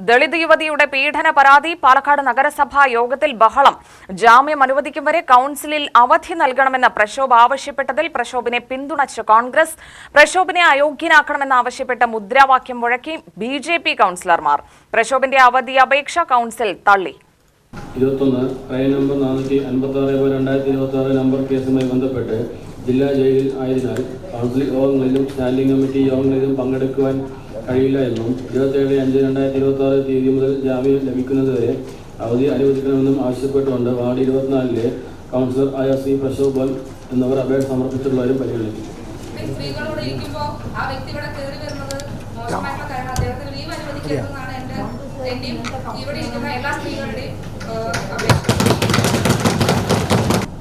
ദളിത് യുവതിയുടെ പീഡന പരാതി പാലക്കാട് നഗരസഭാ യോഗത്തിൽ ബഹളം. ജാമ്യം അനുവദിക്കും വരെ കൌൺസിലിൽ അവധി നൽകണമെന്ന പ്രക്ഷോഭ് ആവശ്യപ്പെട്ടതിൽ പ്രക്ഷോഭിനെ പിന്തുണച്ച് കോൺഗ്രസ്. പ്രക്ഷോഭിനെ അയോഗ്യനാക്കണമെന്നാവശ്യപ്പെട്ട് മുദ്രാവാക്യം മുഴക്കി ബിജെപി കൌൺസിലർമാർ. പ്രക്ഷോഭിന്റെ അവധി അപേക്ഷ കൌൺസിൽ തള്ളി. 21 ക്രൈം നമ്പർ 456/2026 നമ്പർ കേസുമായി ബന്ധപ്പെട്ട് ജില്ലാ ജയിലിൽ ആയതിനാൽ കൗൺസിൽ യോഗങ്ങളിലും സ്റ്റാൻഡിംഗ് കമ്മിറ്റി യോഗങ്ങളിലും പങ്കെടുക്കുവാൻ കഴിയില്ല എന്നും 27/5/2026 തീയതി മുതൽ ജാമ്യം ലഭിക്കുന്നതുവരെ അവധി അനുവദിക്കണമെന്നും ആവശ്യപ്പെട്ടുകൊണ്ട് വാർഡ് 24-ലെ കൗൺസിലർ ആയ ശ്രീ പ്രക്ഷോഭൻ എന്നിവർ അപേക്ഷ സമർപ്പിച്ചിട്ടുള്ളവരും പരിഗണിക്കും.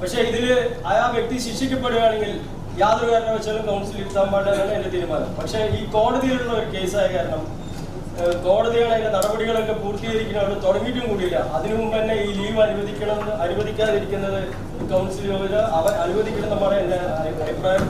പക്ഷേ ഇതിൽ ആ വ്യക്തി ശിക്ഷിക്കപ്പെടുകയാണെങ്കിൽ യാതൊരു കാരണവശാലും കൗൺസിൽ ഇരുത്താൻ പാടില്ലെന്നാണ് എൻ്റെ തീരുമാനം. പക്ഷേ ഈ കോടതിയിലുള്ള ഒരു കേസായ കാരണം കോടതികൾ അതിൻ്റെ നടപടികളൊക്കെ പൂർത്തീകരിക്കുന്നത് തുടങ്ങിയിട്ടും കൂടിയില്ല. അതിനു മുമ്പ് തന്നെ ഈ ലീവ് അനുവദിക്കാതിരിക്കുന്നത് കൗൺസിൽ അനുവദിക്കണമെന്നാണ് എൻ്റെ അഭിപ്രായം.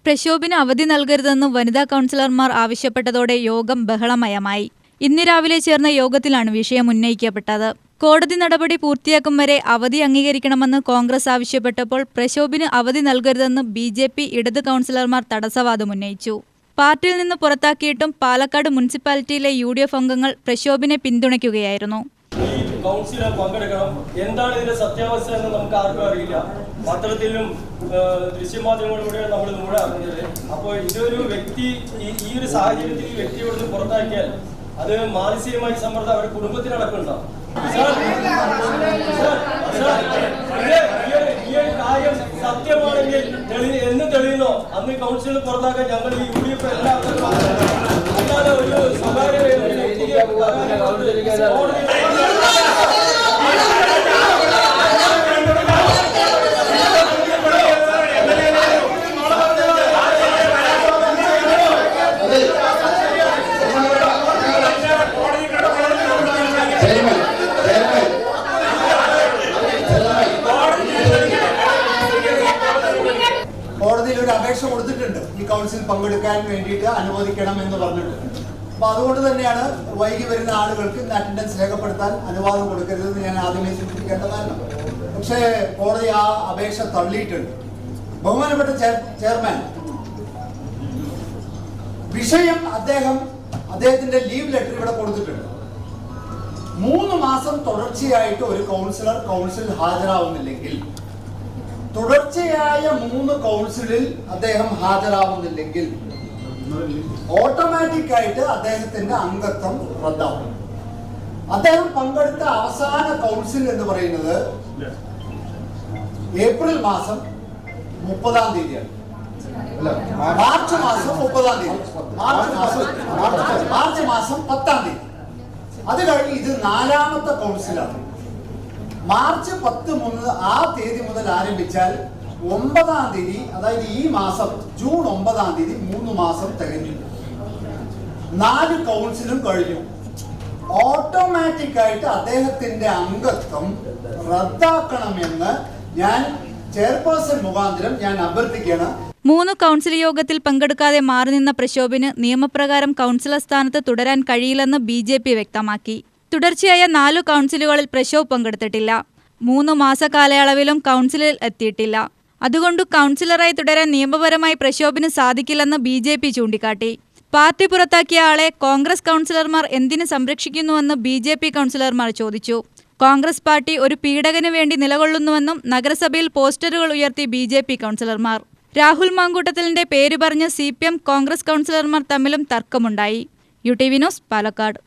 പ്രക്ഷോഭിന് അവധി നൽകരുതെന്ന് വനിതാ കൗൺസിലർമാർ ആവശ്യപ്പെട്ടതോടെ യോഗം ബഹളമയമായി. ഇന്ന് രാവിലെ ചേർന്ന യോഗത്തിലാണ് വിഷയം ഉന്നയിക്കപ്പെട്ടത്. കോടതി നടപടി പൂർത്തിയാക്കും വരെ അവധി അംഗീകരിക്കണമെന്ന് കോൺഗ്രസ് ആവശ്യപ്പെട്ടപ്പോൾ പ്രക്ഷോഭിന് അവധി നൽകരുതെന്ന് ബിജെപി ഇടത് കൗൺസിലർമാർ തടസ്സവാദം ഉന്നയിച്ചു. പാർട്ടിയിൽ നിന്ന് പുറത്താക്കിയിട്ടും പാലക്കാട് മുനിസിപ്പാലിറ്റിയിലെ UDF അംഗങ്ങൾ പ്രക്ഷോഭിനെ പിന്തുണയ്ക്കുകയായിരുന്നു. കൗൺസിലിൽ പങ്കെടുക്കണം. എന്താണ് ഇതിന്റെ സത്യാവസ്ഥ എന്ന് നമുക്ക് ആർക്കും അറിയില്ല. പത്രത്തിലും ദൃശ്യമാധ്യമങ്ങളിലൂടെയാണ് നമ്മൾ മുഴുവൻ അറിഞ്ഞത്. അപ്പോൾ ഇതൊരു വ്യക്തി ഈ ഒരു സാഹചര്യത്തിൽ ഈ വ്യക്തിയോട് പുറത്താക്കിയാൽ അത് മാനസികമായി സമ്മർദ്ദം അവരുടെ കുടുംബത്തിനടക്കുന്നുണ്ടാവും. ഈ ഒരു കാര്യം സത്യമാണെങ്കിൽ എന്ന് തെളിയുന്നോ അന്ന് കൗൺസിലിൽ പുറത്താക്കാൻ ഞങ്ങൾ ഈ UDF എല്ലാവരും അല്ലാതെ ഒരു സ്വകാര്യ കോടതിയിൽ ഒരു അപേക്ഷ കൊടുത്തിട്ടുണ്ട് ഈ കൗൺസിൽ പങ്കെടുക്കാൻ വേണ്ടിയിട്ട് അനുവദിക്കണം എന്ന് പറഞ്ഞിട്ടുണ്ട്. അപ്പൊ അതുകൊണ്ട് തന്നെയാണ് വൈകി വരുന്ന ആളുകൾക്ക് ഇന്ന് അറ്റൻഡൻസ് രേഖപ്പെടുത്താൻ അനുവാദം കൊടുക്കരുതെന്ന് ഞാൻ ആദ്യമേ സൂചിപ്പിക്കേണ്ടതാണ്. പക്ഷേ കോടതി ആ അപേക്ഷ തള്ളിയിട്ടുണ്ട്. ബഹുമാനപ്പെട്ട ചെയർമാൻ, വിഷയം അദ്ദേഹത്തിന്റെ ലീവ് ലെറ്റർ ഇവിടെ കൊടുത്തിട്ടുണ്ട്. 3 മാസം തുടർച്ചയായിട്ട് ഒരു കൗൺസിലിൽ ഹാജരാവുന്നില്ലെങ്കിൽ, തുടർച്ചയായ 3 കൗൺസിലിൽ അദ്ദേഹം ഹാജരാവുന്നില്ലെങ്കിൽ ഓട്ടോമാറ്റിക് ആയിട്ട് അദ്ദേഹത്തിന്റെ അംഗത്വം റദ്ദാവും. അദ്ദേഹം പങ്കെടുത്ത അവസാന കൗൺസിൽ എന്ന് പറയുന്നത് ഏപ്രിൽ മാസം 30-ാം തീയതിയാണ്. മാർച്ച് മാസം 30-ാം തീയതി, മാർച്ച് മാസം 10-ാം തീയതി. അത് കഴിഞ്ഞ് ഇത് 4ാമത്തെ കൗൺസിലാണ്. മാർച്ച് 10 ആ തീയതി മുതൽ ആരംഭിച്ചാൽ 9-ാം തീയതി, അതായത് ഈ മാസം ജൂൺ 9-ാം തീയതി 3 മാസം തികഞ്ഞു. 4 കൗൺസിലും കഴിഞ്ഞു. ഓട്ടോമാറ്റിക് ആയിട്ട് അദ്ദേഹത്തിന്റെ അംഗത്വം റദ്ദാക്കണമെന്ന് ഞാൻ ചെയർപേഴ്സൺ മുഖാന്തരം ഞാൻ അഭ്യർത്ഥിക്കുകയാണ്. 3 കൗൺസിൽ യോഗത്തിൽ പങ്കെടുക്കാതെ മാറി നിന്ന പ്രക്ഷോഭിന് നിയമപ്രകാരം കൗൺസിലർ സ്ഥാനത്ത് തുടരാൻ കഴിയില്ലെന്ന് BJP വ്യക്തമാക്കി. തുടർച്ചയായ 4 കൗൺസിലുകളിൽ പ്രക്ഷോഭ് പങ്കെടുത്തിട്ടില്ല. 3 മാസ കാലയളവിലും കൗൺസിലിൽ എത്തിയിട്ടില്ല. അതുകൊണ്ട് കൗൺസിലറായി തുടരാൻ നിയമപരമായി പ്രക്ഷോഭിന് സാധിക്കില്ലെന്ന് BJP ചൂണ്ടിക്കാട്ടി. പാർട്ടി പുറത്താക്കിയ ആളെ കോൺഗ്രസ് കൗൺസിലർമാർ എന്തിനു സംരക്ഷിക്കുന്നുവെന്ന് BJP കൗൺസിലർമാർ ചോദിച്ചു. കോൺഗ്രസ് പാർട്ടി ഒരു പീഡകന് വേണ്ടി നിലകൊള്ളുന്നുവെന്നും നഗരസഭയിൽ പോസ്റ്ററുകൾ ഉയർത്തി BJP കൗൺസിലർമാർ. രാഹുൽ മാങ്കൂട്ടത്തിലിന്റെ പേര് പറഞ്ഞ് CPM, കോൺഗ്രസ് കൗൺസിലർമാർ തമ്മിലും തർക്കമുണ്ടായി. UTV news, Palakkad.